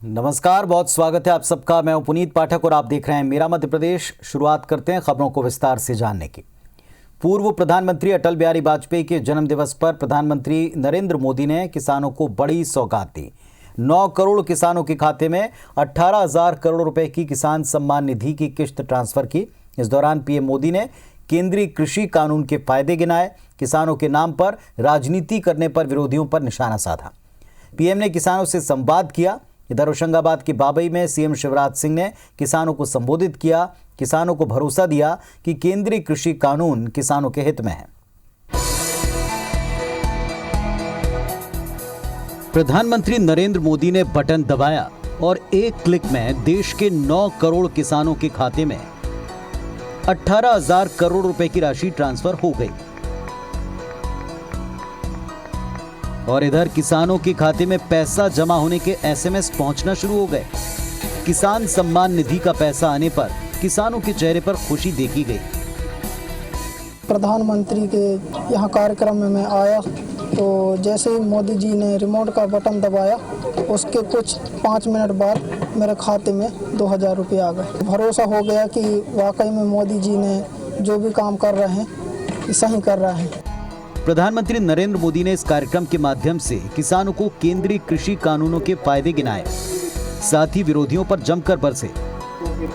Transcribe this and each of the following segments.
नमस्कार, बहुत स्वागत है आप सबका। मैं हूं पुनीत पाठक और आप देख रहे हैं मेरा मध्य प्रदेश। शुरुआत करते हैं खबरों को विस्तार से जानने की। पूर्व प्रधानमंत्री अटल बिहारी वाजपेयी के जन्म दिवस पर प्रधानमंत्री नरेंद्र मोदी ने किसानों को बड़ी सौगात दी। 9 करोड़ किसानों के खाते में 18,000 करोड़ रुपए की किसान सम्मान निधि की किश्त ट्रांसफर की। इस दौरान पीएम मोदी ने केंद्रीय कृषि कानून के फायदे गिनाए। किसानों के नाम पर राजनीति करने पर विरोधियों पर निशाना साधा। पीएम ने किसानों से संवाद किया। इधर होशंगाबाद के बाबई में सीएम शिवराज सिंह ने किसानों को संबोधित किया। किसानों को भरोसा दिया कि केंद्रीय कृषि कानून किसानों के हित में है। प्रधानमंत्री नरेंद्र मोदी ने बटन दबाया और एक क्लिक में देश के 9 करोड़ किसानों के खाते में 18,000 करोड़ रुपए की राशि ट्रांसफर हो गई। और इधर किसानों के खाते में पैसा जमा होने के एसएमएस पहुंचना शुरू हो गए। किसान सम्मान निधि का पैसा आने पर किसानों के चेहरे पर खुशी देखी गई। प्रधानमंत्री के यहाँ कार्यक्रम में मैं आया तो जैसे ही मोदी जी ने रिमोट का बटन दबाया उसके कुछ 5 मिनट बाद मेरे खाते में 2,000 रुपये आ गए। भरोसा हो गया कि वाकई में मोदी जी ने जो भी काम कर रहे हैं सही कर रहे हैं। प्रधानमंत्री नरेंद्र मोदी ने इस कार्यक्रम के माध्यम से किसानों को केंद्रीय कृषि कानूनों के फायदे गिनाए, साथ ही विरोधियों पर जमकर बरसे।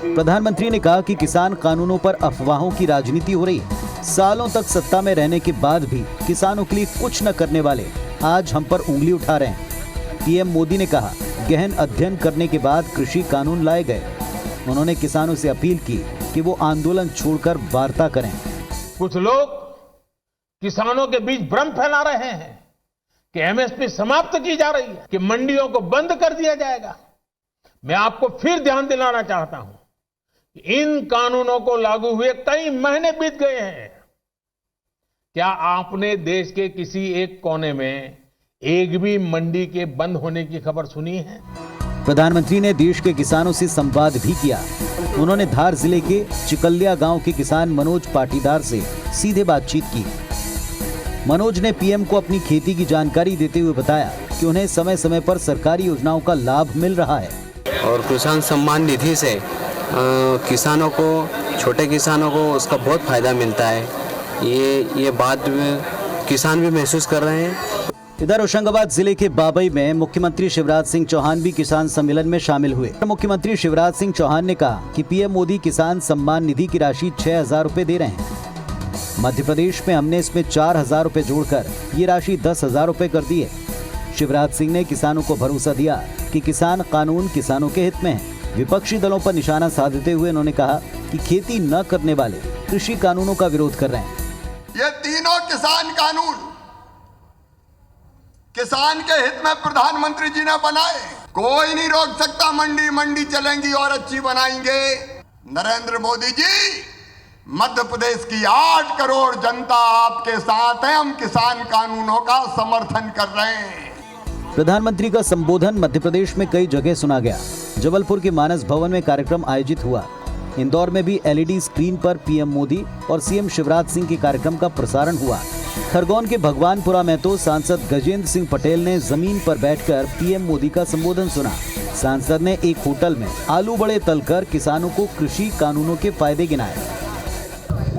प्रधानमंत्री ने कहा कि किसान कानूनों पर अफवाहों की राजनीति हो रही है। सालों तक सत्ता में रहने के बाद भी किसानों के लिए कुछ न करने वाले आज हम पर उंगली उठा रहे हैं। पीएम मोदी ने कहा, गहन अध्ययन करने के बाद कृषि कानून लाए गए। उन्होंने किसानों से अपील की कि वो आंदोलन छोड़कर वार्ता करें। कुछ लोग किसानों के बीच भ्रम फैला रहे हैं कि एमएसपी समाप्त की जा रही है, कि मंडियों को बंद कर दिया जाएगा। मैं आपको फिर ध्यान दिलाना चाहता हूं कि इन कानूनों को लागू हुए कई महीने बीत गए हैं। क्या आपने देश के किसी एक कोने में एक भी मंडी के बंद होने की खबर सुनी है? प्रधानमंत्री ने देश के किसानों से संवाद भी किया। उन्होंने धार जिले के चिकलिया गांव के किसान मनोज पाटीदार से सीधे बातचीत की। मनोज ने पीएम को अपनी खेती की जानकारी देते हुए बताया कि उन्हें समय समय पर सरकारी योजनाओं का लाभ मिल रहा है। और किसान सम्मान निधि से किसानों को, छोटे किसानों को उसका बहुत फायदा मिलता है। ये बात किसान भी महसूस कर रहे हैं। इधर होशंगाबाद जिले के बाबई में मुख्यमंत्री शिवराज सिंह चौहान भी किसान सम्मेलन में शामिल हुए। मुख्यमंत्री शिवराज सिंह चौहान ने कहा कि पीएम मोदी किसान सम्मान निधि की राशि 6,000 रुपए दे रहे हैं। मध्य प्रदेश में हमने इसमें 4,000 रुपए जोड़कर ये राशि 10,000 रुपए कर दी है। शिवराज सिंह ने किसानों को भरोसा दिया कि किसान कानून किसानों के हित में है। विपक्षी दलों पर निशाना साधते हुए उन्होंने कहा कि खेती न करने वाले कृषि कानूनों का विरोध कर रहे हैं। ये तीनों किसान कानून किसान के हित में प्रधानमंत्री जी ने बनाए। कोई नहीं रोक सकता। मंडी चलेंगी और अच्छी बनाएंगे। नरेंद्र मोदी जी, मध्य प्रदेश की 8 करोड़ जनता आपके साथ है। हम किसान कानूनों का समर्थन कर रहे हैं। प्रधानमंत्री का संबोधन मध्य प्रदेश में कई जगह सुना गया। जबलपुर के मानस भवन में कार्यक्रम आयोजित हुआ। इंदौर में भी एलईडी स्क्रीन पर पीएम मोदी और सीएम शिवराज सिंह के कार्यक्रम का प्रसारण हुआ। खरगोन के भगवानपुरा में तो सांसद गजेंद्र सिंह पटेल ने जमीन पर बैठकर पीएम मोदी का संबोधन सुना। सांसद ने एक होटल में आलू बड़े तलकर किसानों को कृषि कानूनों के फायदे गिनाए।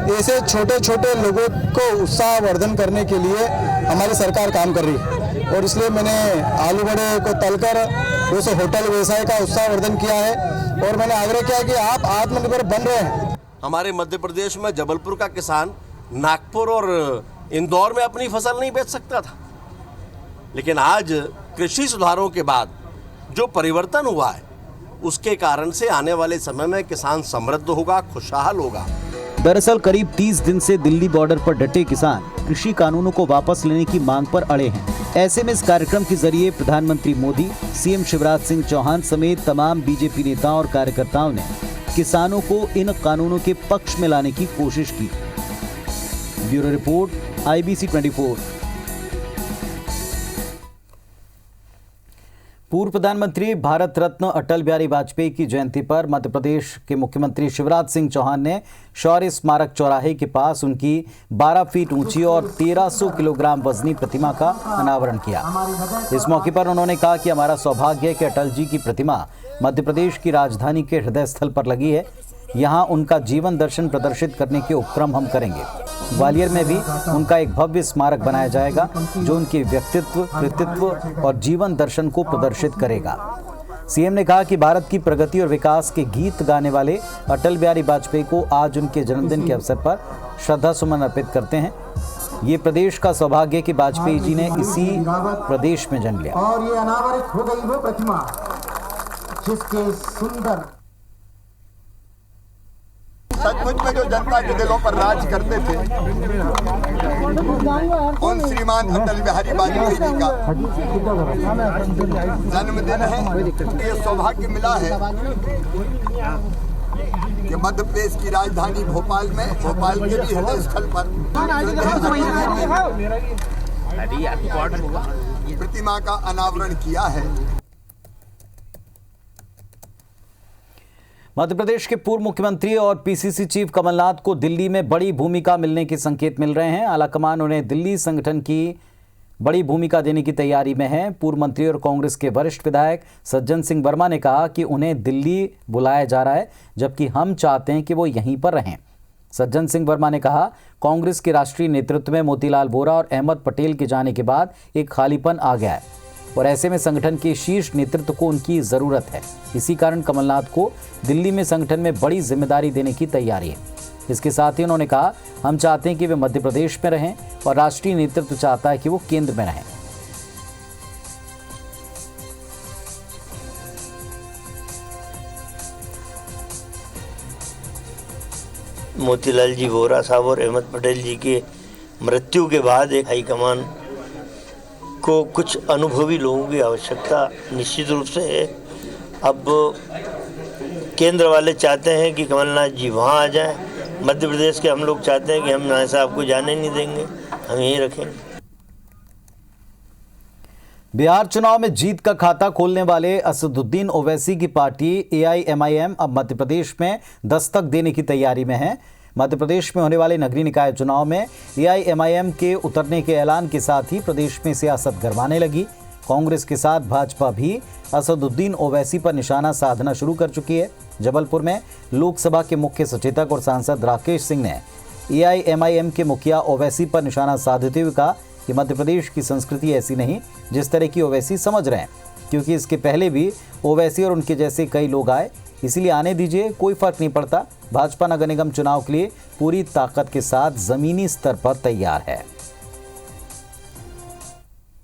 ऐसे छोटे छोटे लोगों को उत्साह वर्धन करने के लिए हमारी सरकार काम कर रही है और इसलिए मैंने आलू बड़े को तलकर उस होटल व्यवसाय का उत्साह वर्धन किया है और मैंने आग्रह किया कि आप आत्मनिर्भर बन रहे हैं। हमारे मध्य प्रदेश में जबलपुर का किसान नागपुर और इंदौर में अपनी फसल नहीं बेच सकता था, लेकिन आज कृषि सुधारों के बाद जो परिवर्तन हुआ है उसके कारण से आने वाले समय में किसान समृद्ध होगा, खुशहाल होगा। दरअसल करीब 30 दिन से दिल्ली बॉर्डर पर डटे किसान कृषि कानूनों को वापस लेने की मांग पर अड़े हैं। ऐसे में इस कार्यक्रम के जरिए प्रधानमंत्री मोदी, सीएम शिवराज सिंह चौहान समेत तमाम बीजेपी नेताओं और कार्यकर्ताओं ने किसानों को इन कानूनों के पक्ष में लाने की कोशिश की। Bureau report, IBC 24। पूर्व प्रधानमंत्री भारत रत्न अटल बिहारी वाजपेयी की जयंती पर मध्य प्रदेश के मुख्यमंत्री शिवराज सिंह चौहान ने शौर्य स्मारक चौराहे के पास उनकी 12 फीट ऊंची और 1300 किलोग्राम वजनी प्रतिमा का अनावरण किया। इस मौके पर उन्होंने कहा कि हमारा सौभाग्य है कि अटल जी की प्रतिमा मध्य प्रदेश की राजधानी के हृदय स्थल पर लगी है। यहाँ उनका जीवन दर्शन प्रदर्शित करने के उपक्रम हम करेंगे। ग्वालियर में भी उनका एक भव्य स्मारक बनाया जाएगा जो उनके व्यक्तित्व, कृतित्व और जीवन दर्शन को प्रदर्शित करेगा। सीएम ने कहा कि भारत की प्रगति और विकास के गीत गाने वाले अटल बिहारी वाजपेयी को आज उनके जन्मदिन के अवसर पर श्रद्धा सुमन अर्पित करते हैं। ये प्रदेश का सौभाग्य है कि वाजपेयी जी ने इसी प्रदेश में जन्म लिया। और ये अनावरित हो गई वो प्रतिमा जिसके सुंदर सचमुच में जो जनता के दिलों पर राज करते थे उन श्रीमान अटल बिहारी वाजपेयी जी का जन्मदिन है। ये सौभाग्य मिला है कि मध्य प्रदेश की राजधानी भोपाल में, भोपाल के भी हृदय स्थल पर प्रतिमा का अनावरण किया है। मध्य प्रदेश के पूर्व मुख्यमंत्री और पीसीसी चीफ कमलनाथ को दिल्ली में बड़ी भूमिका मिलने के संकेत मिल रहे हैं। आलाकमान उन्हें दिल्ली संगठन की बड़ी भूमिका देने की तैयारी में है। पूर्व मंत्री और कांग्रेस के वरिष्ठ विधायक सज्जन सिंह वर्मा ने कहा कि उन्हें दिल्ली बुलाया जा रहा है, जबकि हम चाहते हैं कि वो यहीं पर रहें। सज्जन सिंह वर्मा ने कहा, कांग्रेस के राष्ट्रीय नेतृत्व में मोतीलाल वोरा और अहमद पटेल के जाने के बाद एक खालीपन आ गया है और ऐसे में संगठन के शीर्ष नेतृत्व को उनकी ज़रूरत है। इसी कारण कमलनाथ को दिल्ली में संगठन में बड़ी जिम्मेदारी देने की तैयारी है। इसके साथ ही उन्होंने कहा, हम चाहते हैं कि वे मध्य प्रदेश में रहें और राष्ट्रीय नेतृत्व चाहता है कि वो केंद्र में रहें। मोतीलाल जी वोरा साहब और अहमद पटेल जी के मृत्यु के बाद एक हाईकमान को कुछ अनुभवी लोगों की आवश्यकता निश्चित रूप से है। अब केंद्र वाले चाहते हैं कि कमलनाथ जी वहाँ आ जाएं, मध्य प्रदेश के हम लोग चाहते हैं कि हम नायब साहब को जाने नहीं देंगे, हम यहीं रखेंगे। बिहार चुनाव में जीत का खाता खोलने वाले असदुद्दीन ओवैसी की पार्टी AIMIM अब मध्य प्रदेश में दस्तक देने की तैयारी में है। मध्य प्रदेश में होने वाले नगरीय निकाय चुनाव में AIMIM के उतरने के ऐलान के साथ ही प्रदेश में सियासत गरमाने लगी। कांग्रेस के साथ भाजपा भी असदुद्दीन ओवैसी पर निशाना साधना शुरू कर चुकी है। जबलपुर में लोकसभा के मुख्य सचेतक और सांसद राकेश सिंह ने AIMIM के मुखिया ओवैसी पर निशाना साधते हुए कहा कि मध्य प्रदेश की संस्कृति ऐसी नहीं जिस तरह की ओवैसी समझ रहे हैं, क्योंकि इसके पहले भी ओवैसी और उनके जैसे कई लोग आए, इसलिए आने दीजिए, कोई फर्क नहीं पड़ता। भाजपा नगर निगम चुनाव के लिए पूरी ताकत के साथ जमीनी स्तर पर तैयार है।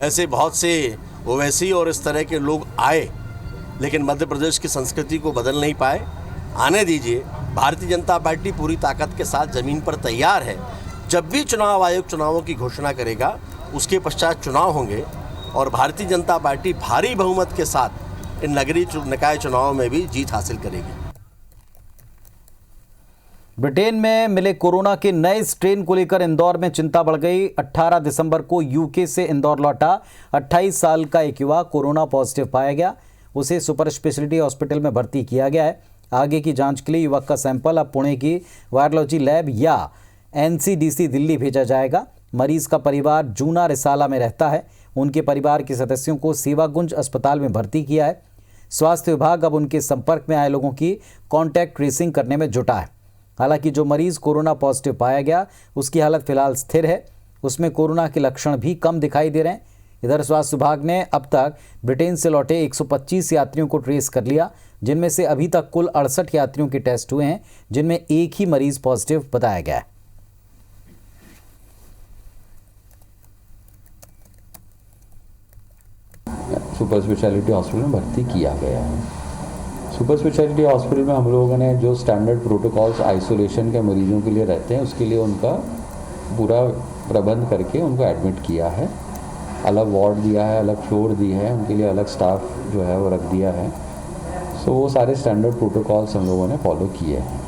ऐसे बहुत से ओवैसी और इस तरह के लोग आए, लेकिन मध्य प्रदेश की संस्कृति को बदल नहीं पाए। आने दीजिए, भारतीय जनता पार्टी पूरी ताकत के साथ जमीन पर तैयार है। जब भी चुनाव आयोग चुनावों की घोषणा करेगा, उसके पश्चात चुनाव होंगे और भारतीय जनता पार्टी भारी बहुमत के साथ इन नगरीय निकाय चुनावों में भी जीत हासिल करेगी। ब्रिटेन में मिले कोरोना के नए स्ट्रेन को लेकर इंदौर में चिंता बढ़ गई। 18 दिसंबर को यूके से इंदौर लौटा 28 साल का एक युवा कोरोना पॉजिटिव पाया गया। उसे सुपर स्पेशलिटी हॉस्पिटल में भर्ती किया गया है। आगे की जांच के लिए युवक का सैंपल अब पुणे की वायरोलॉजी लैब या NCDC दिल्ली भेजा जाएगा। मरीज का परिवार जूना रिसाला में रहता है। उनके परिवार के सदस्यों को सेवाकुंज अस्पताल में भर्ती किया है। स्वास्थ्य विभाग अब उनके संपर्क में आए लोगों की कॉन्टैक्ट ट्रेसिंग करने में जुटा है। हालांकि जो मरीज कोरोना पॉजिटिव पाया गया उसकी हालत फिलहाल स्थिर है। उसमें कोरोना के लक्षण भी कम दिखाई दे रहे हैं। इधर स्वास्थ्य विभाग ने अब तक ब्रिटेन से लौटे 125 यात्रियों को ट्रेस कर लिया, जिनमें से अभी तक कुल 68 यात्रियों के टेस्ट हुए हैं, जिनमें एक ही मरीज पॉजिटिव बताया गया है। सुपर स्पेशलिटी हॉस्पिटल में भर्ती किया गया है। सुपर स्पेशलिटी हॉस्पिटल में हम लोगों ने जो स्टैंडर्ड प्रोटोकॉल्स आइसोलेशन के मरीजों के लिए रहते हैं, उसके लिए उनका पूरा प्रबंध करके उनको एडमिट किया है। अलग वार्ड दिया है, अलग फ्लोर दी है, उनके लिए अलग स्टाफ जो है वो रख दिया है। सो वो सारे स्टैंडर्ड प्रोटोकॉल्स हम लोगों ने फॉलो किए हैं।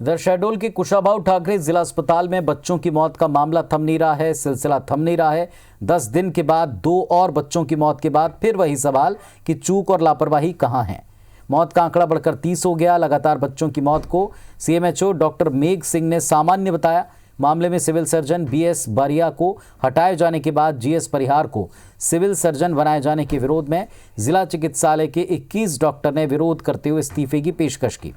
इधर शहडोल के कुशाभाऊ ठाकरे जिला अस्पताल में बच्चों की मौत का मामला थम नहीं रहा है, सिलसिला थम नहीं रहा है। 10 दिन के बाद 2 और बच्चों की मौत के बाद फिर वही सवाल कि चूक और लापरवाही कहां है। मौत का आंकड़ा बढ़कर 30 हो गया। लगातार बच्चों की मौत को सीएमएचओ डॉक्टर मेघ सिंह ने सामान्य बताया। मामले में सिविल सर्जन बीएस बारिया को हटाए जाने के बाद जीएस परिहार को सिविल सर्जन बनाए जाने के विरोध में जिला चिकित्सालय के 21 डॉक्टर ने विरोध करते हुए इस्तीफे की पेशकश की,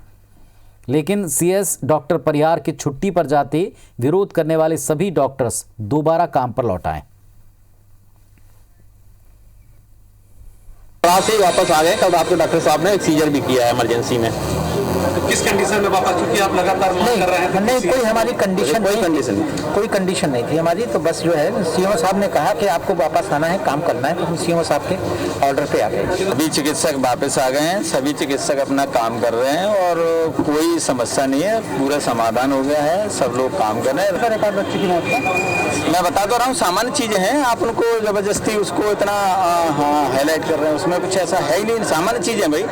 लेकिन सीएस डॉक्टर परिहार की छुट्टी पर जाते विरोध करने वाले सभी डॉक्टर्स दोबारा काम पर लौट आए। से ही वापस आ गए। कल आपके डॉक्टर साहब ने एक सीजर भी किया है इमरजेंसी में। तो किस कंडीशन में वापस, क्योंकि आप लगातार मांग कर रहे हैं? नहीं, कोई हमारी कंडीशन कोई कंडीशन नहीं थी हमारी। तो बस जो है सीएमओ साहब ने कहा कि आपको वापस आना है, काम करना है, तो हम सीएमओ साहब के ऑर्डर पे आ गए। सभी चिकित्सक वापस आ गए हैं, सभी चिकित्सक अपना काम कर रहे हैं और कोई समस्या नहीं है, पूरा समाधान हो गया है, सब लोग काम कर रहे हैं। एक बच्चे की मौत का मैं बता तो रहा हूँ, सामान्य चीजें हैं, आप उनको जबरदस्ती उसको इतना हाईलाइट कर रहे हैं, उसमें कुछ ऐसा है ही नहीं, सामान्य चीजें भाई।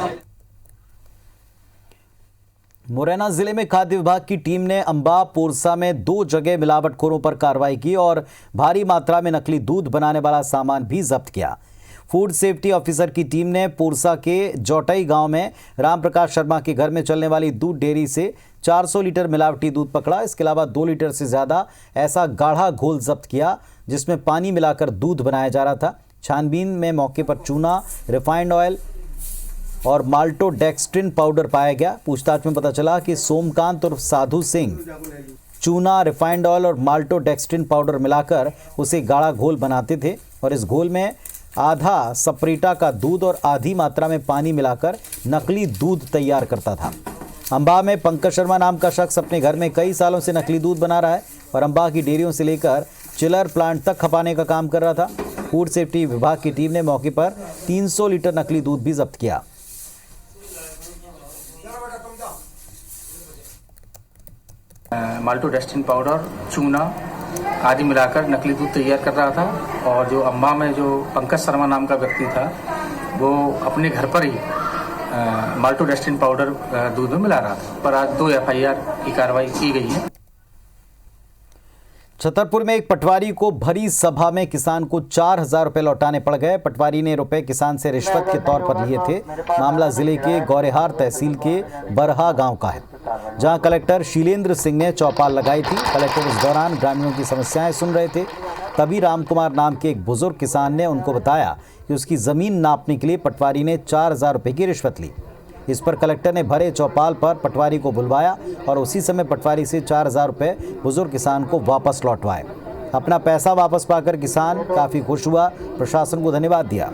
मुरैना जिले में खाद्य विभाग की टीम ने अंबा पोरसा में 2 जगह मिलावटखोरों पर कार्रवाई की और भारी मात्रा में नकली दूध बनाने वाला सामान भी जब्त किया। फूड सेफ्टी ऑफिसर की टीम ने पोरसा के जौटई गांव में रामप्रकाश शर्मा के घर में चलने वाली दूध डेयरी से 400 लीटर मिलावटी दूध पकड़ा। इसके अलावा 2 लीटर से ज़्यादा ऐसा गाढ़ा घोल जब्त किया जिसमें पानी मिलाकर दूध बनाया जा रहा था। छानबीन में मौके पर चूना, रिफाइंड ऑयल और माल्टोडेक्स्ट्रिन पाउडर पाया गया। पूछताछ में पता चला कि सोमकांत और साधु सिंह चूना, रिफाइंड ऑयल और माल्टोडेक्स्ट्रिन पाउडर मिलाकर उसे गाढ़ा घोल बनाते थे और इस घोल में आधा सप्रीटा का दूध और आधी मात्रा में पानी मिलाकर नकली दूध तैयार करता था। अंबा में पंकज शर्मा नाम का शख्स अपने घर में कई सालों से नकली दूध बना रहा है और अंबा की डेयरियों से लेकर चिलर प्लांट तक खपाने का काम कर रहा था। फूड सेफ्टी विभाग की टीम ने मौके पर 300 लीटर नकली दूध भी जब्त किया। माल्टोडेक्स्ट्रिन पाउडर, चूना आदि मिलाकर नकली दूध तैयार कर रहा था और जो अंबा में जो पंकज शर्मा नाम का व्यक्ति था वो अपने घर पर ही माल्टोडेक्स्ट्रिन पाउडर दूध में मिला रहा था। पर आज 2 एफआईआर की कार्रवाई की गई है। छतरपुर में एक पटवारी को भरी सभा में किसान को 4,000 रुपए लौटाने पड़ गए। पटवारी ने रुपए किसान से रिश्वत के तौर पर लिए थे। मामला जिले के गौरेहार तहसील के बरहा गांव का है, जहां कलेक्टर शीलेंद्र सिंह ने चौपाल लगाई थी। कलेक्टर इस दौरान ग्रामीणों की समस्याएं सुन रहे थे। तभी रामकुमार नाम के एक बुजुर्ग किसान ने उनको बताया कि उसकी जमीन नापने के लिए पटवारी ने 4,000 रुपए की रिश्वत ली। इस पर कलेक्टर ने भरे चौपाल पर पटवारी को बुलवाया और उसी समय पटवारी से 4,000 रुपए बुजुर्ग किसान को वापस लौटवाए। अपना पैसा वापस पाकर किसान काफ़ी खुश हुआ, प्रशासन को धन्यवाद दिया।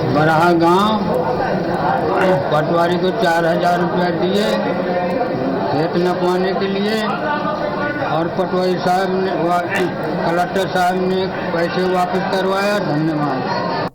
बरहा गांव पटवारी को 4,000 रुपया दिए खेत नपवाने के लिए और पटवारी साहब ने, कलेक्टर साहब ने पैसे वापस करवाया। धन्यवाद।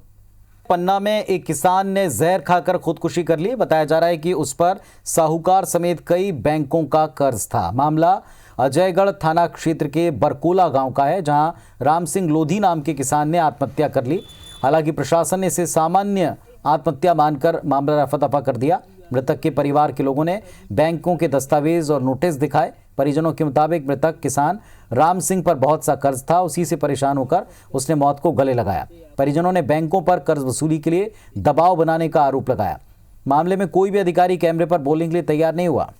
पन्ना में एक किसान ने जहर खाकर खुदकुशी कर ली। बताया जा रहा है कि उस पर साहूकार समेत कई बैंकों का कर्ज था। मामला अजयगढ़ थाना क्षेत्र के बरकोला गांव का है, जहां राम सिंह लोधी नाम के किसान ने आत्महत्या कर ली। हालांकि प्रशासन ने इसे सामान्य आत्महत्या मानकर मामला रफा दफा कर दिया। मृतक के परिवार के लोगों ने बैंकों के दस्तावेज और नोटिस दिखाए। परिजनों के मुताबिक मृतक किसान राम सिंह पर बहुत सा कर्ज था, उसी से परेशान होकर उसने मौत को गले लगाया। परिजनों ने बैंकों पर कर्ज वसूली के लिए दबाव बनाने का आरोप लगाया। मामले में कोई भी अधिकारी कैमरे पर बोलने के लिए तैयार नहीं हुआ।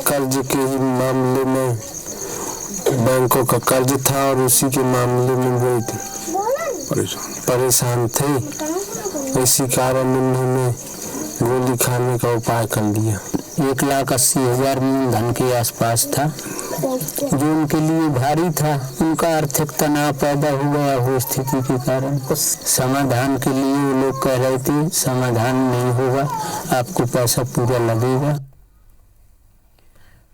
कर्ज के ही मामले में बैंकों का कर्ज था और उसी के मामले में वो परेशान थे। इसी कारण उन्होंने गोली खाने का उपाय कर लिया। 1,80,000 धन के आसपास था, जो उनके लिए भारी था। उनका आर्थिक तनाव पैदा हो गया हो स्थिति के कारण। समाधान के लिए वो लोग कह रहे थे समाधान नहीं होगा, आपको पैसा पूरा लगेगा।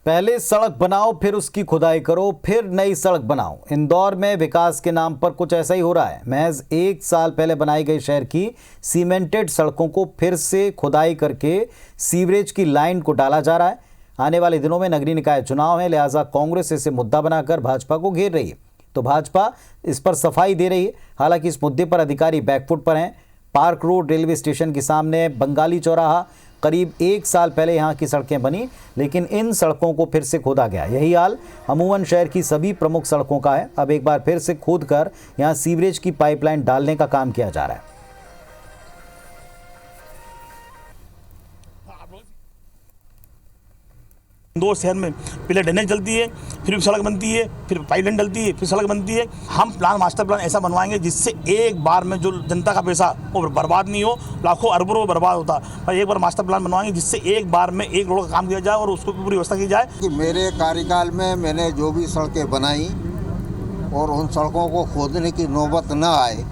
पहले सड़क बनाओ फिर उसकी खुदाई करो फिर नई सड़क बनाओ। इंदौर में विकास के नाम पर कुछ ऐसा ही हो रहा है। महज 1 साल पहले बनाई गई शहर की सीमेंटेड सड़कों को फिर से खुदाई करके सीवरेज की लाइन को डाला जा रहा है। आने वाले दिनों में नगरीय निकाय चुनाव है, लिहाजा कांग्रेस इसे मुद्दा बनाकर भाजपा को घेर रही है। तो भाजपा इस पर सफाई दे रही है। हालांकि इस मुद्दे पर अधिकारी बैकफुट पर हैं। पार्क रोड रेलवे स्टेशन के सामने बंगाली चौराहा, करीब 1 साल पहले यहाँ की सड़कें बनी, लेकिन इन सड़कों को फिर से खोदा गया। यही हाल अमूमन शहर की सभी प्रमुख सड़कों का है। अब एक बार फिर से खोदकर यहाँ सीवरेज की पाइपलाइन डालने का काम किया जा रहा है। इंदौर शहर में पहले ड्रेनेज डलती है, फिर सड़क बनती है, फिर पाइपलाइन डलती है, फिर सड़क बनती है। हम प्लान, मास्टर प्लान ऐसा बनवाएंगे जिससे एक बार में जो जनता का पैसा वो बर्बाद नहीं हो, लाखों अरबों रुपये बर्बाद होता। पर एक बार मास्टर प्लान बनवाएंगे जिससे एक बार में एक रोड का काम किया जाए और उसको पूरी व्यवस्था की जाए। कि मेरे कार्यकाल में मैंने जो भी सड़कें बनाई और उन सड़कों को खोदने की नौबत न आए,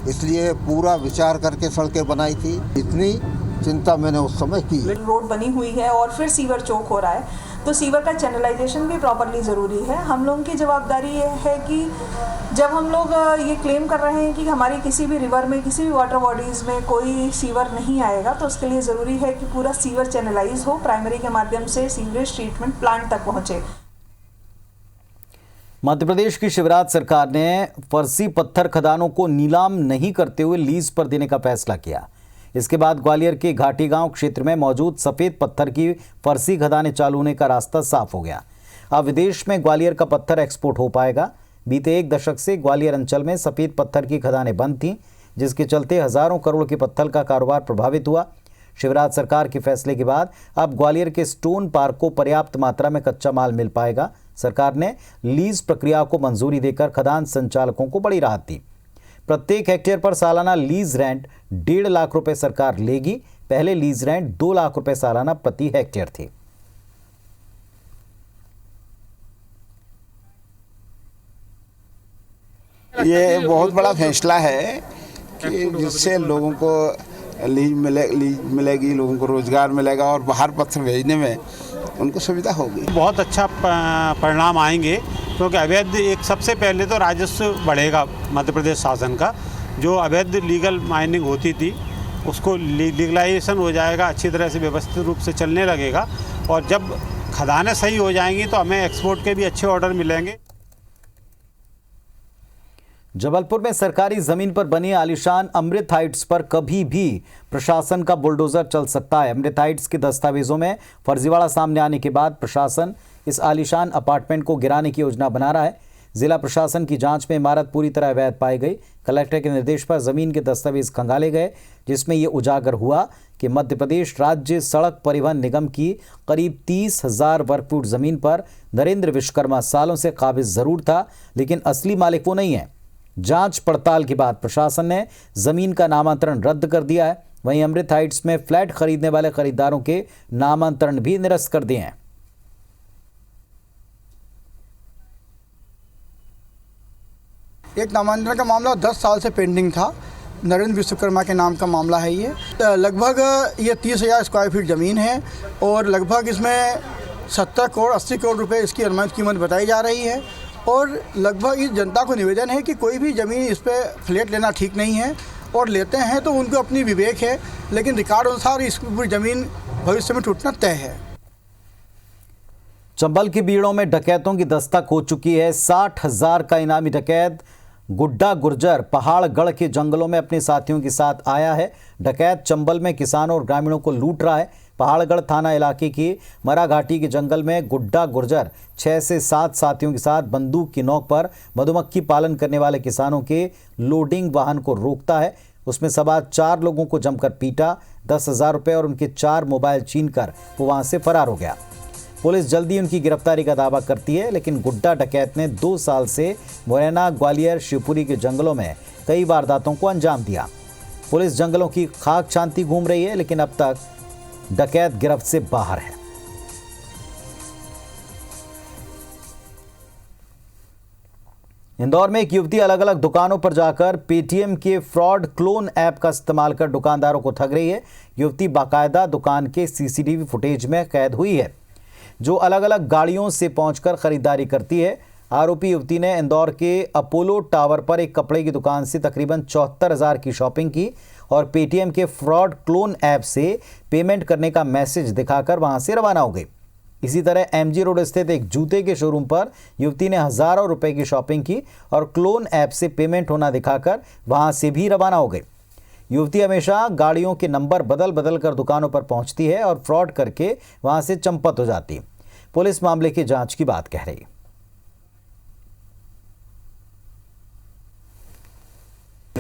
इसलिए पूरा विचार करके सड़कें बनाई थी। इतनी चिंता मैंने उस समय की। रोड बनी हुई है और फिर सीवर चौक हो रहा है, तो सीवर का चैनलाइजेशन भी प्रॉपर्ली ज़रूरी है। हम लोगों की जवाबदारी ये है कि जब हम लोग ये क्लेम कर रहे हैं कि हमारी किसी भी रिवर में, किसी भी वाटर बॉडीज़ में कोई सीवर नहीं आएगा, तो उसके लिए ज़रूरी है कि पूरा सीवर चैनलाइज हो, प्राइमरी के माध्यम से सीवरेज ट्रीटमेंट प्लांट तक पहुँचे। मध्य प्रदेश की शिवराज सरकार ने फर्जी पत्थर खदानों को नीलाम नहीं करते हुए लीज पर देने का फैसला किया। इसके बाद ग्वालियर के घाटी गांव क्षेत्र में मौजूद सफ़ेद पत्थर की फर्जी खदानें चालू होने का रास्ता साफ हो गया। अब विदेश में ग्वालियर का पत्थर एक्सपोर्ट हो पाएगा। बीते 1 दशक से ग्वालियर अंचल में सफ़ेद पत्थर की खदानें बंद थीं, जिसके चलते हज़ारों करोड़ के पत्थर का कारोबार प्रभावित हुआ। शिवराज सरकार के फैसले के बाद अब ग्वालियर के स्टोन पार्क को पर्याप्त मात्रा में कच्चा माल मिल पाएगा। सरकार ने लीज प्रक्रिया को मंजूरी देकर खदान संचालकों को बड़ी राहत दी। प्रत्येक हेक्टेयर पर सालाना लीज रेंट 1.5 लाख रुपए सरकार लेगी। पहले लीज रेंट 2 लाख रुपए सालाना प्रति हेक्टेयर थी। ये बहुत बड़ा फैसला है कि जिससे लोगों को लीज मिलेगी, लोगों को रोजगार मिलेगा और बाहर पत्थर भेजने में उनको सुविधा होगी। बहुत अच्छा परिणाम आएंगे, क्योंकि अवैध, एक सबसे पहले तो राजस्व बढ़ेगा मध्य प्रदेश शासन का। जो अवैध लीगल माइनिंग होती थी उसको लीगलाइजेशन हो जाएगा, अच्छी तरह से व्यवस्थित रूप से चलने लगेगा। और जब खदानें सही हो जाएंगी तो हमें एक्सपोर्ट के भी अच्छे ऑर्डर मिलेंगे। जबलपुर में सरकारी जमीन पर बनी आलीशान अमृत हाइट्स पर कभी भी प्रशासन का बुलडोजर चल सकता है। अमृत हाइट्स के दस्तावेजों में फर्जीवाड़ा सामने आने के बाद प्रशासन इस आलीशान अपार्टमेंट को गिराने की योजना बना रहा है। जिला प्रशासन की जांच में इमारत पूरी तरह अवैध पाई गई। कलेक्टर के निर्देश पर जमीन के दस्तावेज खंगाले गए, जिसमें ये उजागर हुआ कि मध्य प्रदेश राज्य सड़क परिवहन निगम की करीब 30,000 वर्ग फुट जमीन पर नरेंद्र विश्वकर्मा सालों से काबिज जरूर था, लेकिन असली मालिक वो नहीं है। जांच पड़ताल के बाद प्रशासन ने जमीन का नामांतरण रद्द कर दिया है। वहीं अमृत हाइट्स में फ्लैट खरीदने वाले खरीदारों के नामांतरण भी निरस्त कर दिए हैं। एक नामांतरण का मामला 10 साल से पेंडिंग था। नरेंद्र विश्वकर्मा के नाम का मामला है ये। लगभग ये 30,000 स्क्वायर फीट ज़मीन है और लगभग इसमें 70 करोड़ 80 करोड़ रुपए इसकी अनुमानित कीमत बताई जा रही है। और लगभग इस जनता को निवेदन है कि कोई भी ज़मीन इस पर फ्लैट लेना ठीक नहीं है, और लेते हैं तो उनको अपनी विवेक है, लेकिन रिकॉर्ड अनुसार इस पूरी ज़मीन भविष्य में टूटना तय है। चंबल की बीड़ों में डकैतों की दस्तक हो चुकी है। 60,000 का इनामी डकैत गुड्डा गुर्जर पहाड़गढ़ के जंगलों में अपने साथियों के साथ आया है। डकैत चंबल में किसानों और ग्रामीणों को लूट रहा है। पहाड़गढ़ थाना इलाके की मरा घाटी के जंगल में गुड्डा गुर्जर 6 से 7 साथियों के साथ बंदूक की नोक पर मधुमक्खी पालन करने वाले किसानों के लोडिंग वाहन को रोकता है। उसमें सवार 4 लोगों को जमकर पीटा, 10,000 रुपये और उनके 4 मोबाइल छीनकर वो वहां से फरार हो गया। पुलिस जल्दी उनकी गिरफ्तारी का दावा करती है, लेकिन गुड्डा डकैत ने 2 साल से मुरैना, ग्वालियर, शिवपुरी के जंगलों में कई वारदातों को अंजाम दिया। पुलिस जंगलों की खाक छानती घूम रही है, लेकिन अब तक डकैत गिरफ्त से बाहर है। इंदौर में एक युवती अलग अलग दुकानों पर जाकर पेटीएम के फ्रॉड क्लोन ऐप का इस्तेमाल कर दुकानदारों को ठग रही है। युवती बाकायदा दुकान के सीसीटीवी फुटेज में कैद हुई है, जो अलग अलग गाड़ियों से पहुंचकर खरीदारी करती है। आरोपी युवती ने इंदौर के अपोलो टावर पर एक कपड़े की दुकान से तकरीबन 74,000 की शॉपिंग की और पेटीएम के फ्रॉड क्लोन ऐप से पेमेंट करने का मैसेज दिखाकर वहां से रवाना हो गई। इसी तरह MG रोड स्थित एक जूते के शोरूम पर युवती ने हजारों रुपए की शॉपिंग की और क्लोन ऐप से पेमेंट होना दिखाकर वहां से भी रवाना हो गई। युवती हमेशा गाड़ियों के नंबर बदल बदल कर दुकानों पर पहुंचती है और फ्रॉड करके वहां से चंपत हो जाती है। पुलिस मामले की जांच की बात कह रही है।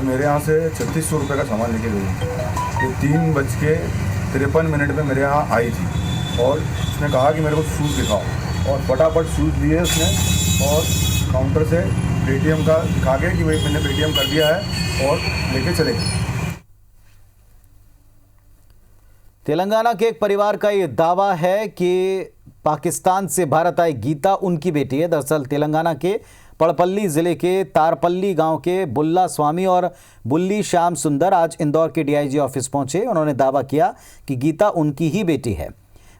मेरे यहाँ से 3600 रुपये का सामान लेके गई। ये 3:53 पे मेरे यहाँ आई थी और उसने कहा कि मेरे को शूज़ दिखाओ और फटाफट शूज़ लिए उसने और काउंटर से पेटीएम का दिखा के कि भाई मैंने पेटीएम कर दिया है और लेके चले गए। तेलंगाना के एक परिवार का ये दावा है कि पाकिस्तान से भारत आई गीता उनकी बेटी है। दरअसल तेलंगाना के पड़पल्ली जिले के तारपल्ली गांव के बुल्ला स्वामी और बुल्ली श्याम सुंदर आज इंदौर के DIG ऑफिस पहुंचे। उन्होंने दावा किया कि गीता उनकी ही बेटी है।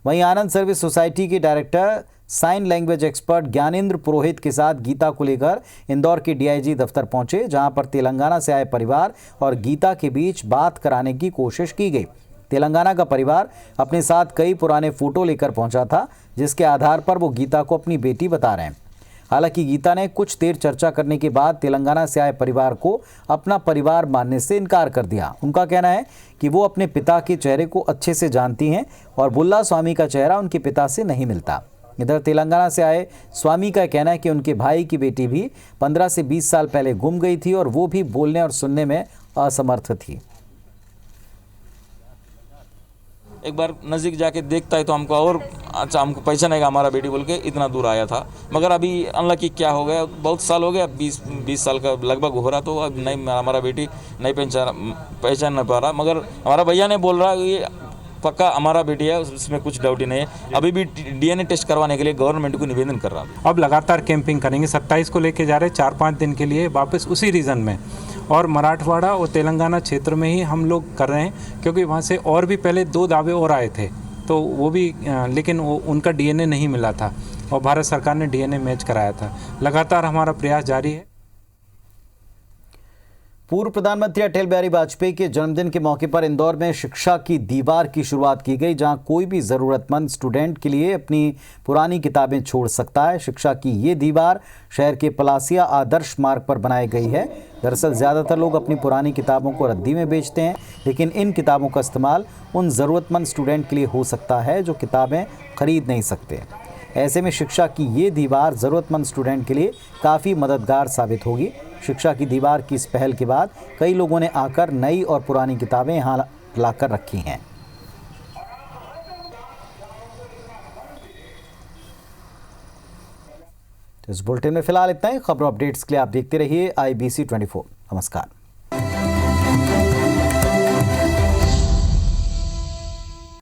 वहीं आनंद सर्विस सोसाइटी के director sign language expert Gyanendra पुरोहित के साथ गीता को लेकर इंदौर के DIG दफ्तर पहुंचे, जहां पर तेलंगाना से आए परिवार और गीता के बीच बात कराने की कोशिश की गई। तेलंगाना का परिवार अपने साथ कई पुराने फोटो लेकर पहुंचा था, जिसके आधार पर वो गीता को अपनी बेटी बता रहे हैं। हालांकि गीता ने कुछ देर चर्चा करने के बाद तेलंगाना से आए परिवार को अपना परिवार मानने से इनकार कर दिया। उनका कहना है कि वो अपने पिता के चेहरे को अच्छे से जानती हैं और बुल्ला स्वामी का चेहरा उनके पिता से नहीं मिलता। इधर तेलंगाना से आए स्वामी का कहना है कि उनके भाई की बेटी भी 15 से 20 साल पहले गुम गई थी और वो भी बोलने और सुनने में असमर्थ थी। एक बार नज़दीक जाके देखता है तो हमको और अच्छा हमको पहचानेगा हमारा बेटी बोल के इतना दूर आया था। मगर अभी अनलकी क्या हो गया, बहुत साल हो गया, 20 साल का लगभग हो रहा, तो अब नहीं हमारा बेटी नहीं पहचान नहीं पा रहा। मगर हमारा भैया ने बोल रहा ये पक्का हमारा बेटी है, उसमें कुछ डाउट ही नहीं है। अभी भी DNA टेस्ट करवाने के लिए गवर्नमेंट को निवेदन कर रहा है। अब लगातार कैंपिंग करेंगे, 27 को लेके जा रहे 4-5 दिन के लिए वापस उसी रीजन में, और मराठवाड़ा और तेलंगाना क्षेत्र में ही हम लोग कर रहे हैं, क्योंकि वहाँ से और भी पहले 2 दावे और आए थे, तो वो भी लेकिन उनका DNA नहीं मिला था और भारत सरकार ने DNA मैच कराया था। लगातार हमारा प्रयास जारी है। पूर्व प्रधानमंत्री अटल बिहारी वाजपेयी के जन्मदिन के मौके पर इंदौर में शिक्षा की दीवार की शुरुआत की गई, जहां कोई भी ज़रूरतमंद स्टूडेंट के लिए अपनी पुरानी किताबें छोड़ सकता है। शिक्षा की ये दीवार शहर के पलासिया आदर्श मार्ग पर बनाई गई है। दरअसल ज़्यादातर लोग अपनी पुरानी किताबों को रद्दी में बेचते हैं, लेकिन इन किताबों का इस्तेमाल उन ज़रूरतमंद स्टूडेंट के लिए हो सकता है जो किताबें खरीद नहीं सकते। ऐसे में शिक्षा की ये दीवार ज़रूरतमंद स्टूडेंट के लिए काफ़ी मददगार साबित होगी। शिक्षा की दीवार की इस पहल के बाद कई लोगों ने आकर नई और पुरानी किताबें यहाँ लाकर रखी हैं। तो इस बुलेटिन में फिलहाल इतना ही। खबरों अपडेट्स के लिए आप देखते रहिए IBC 24। नमस्कार।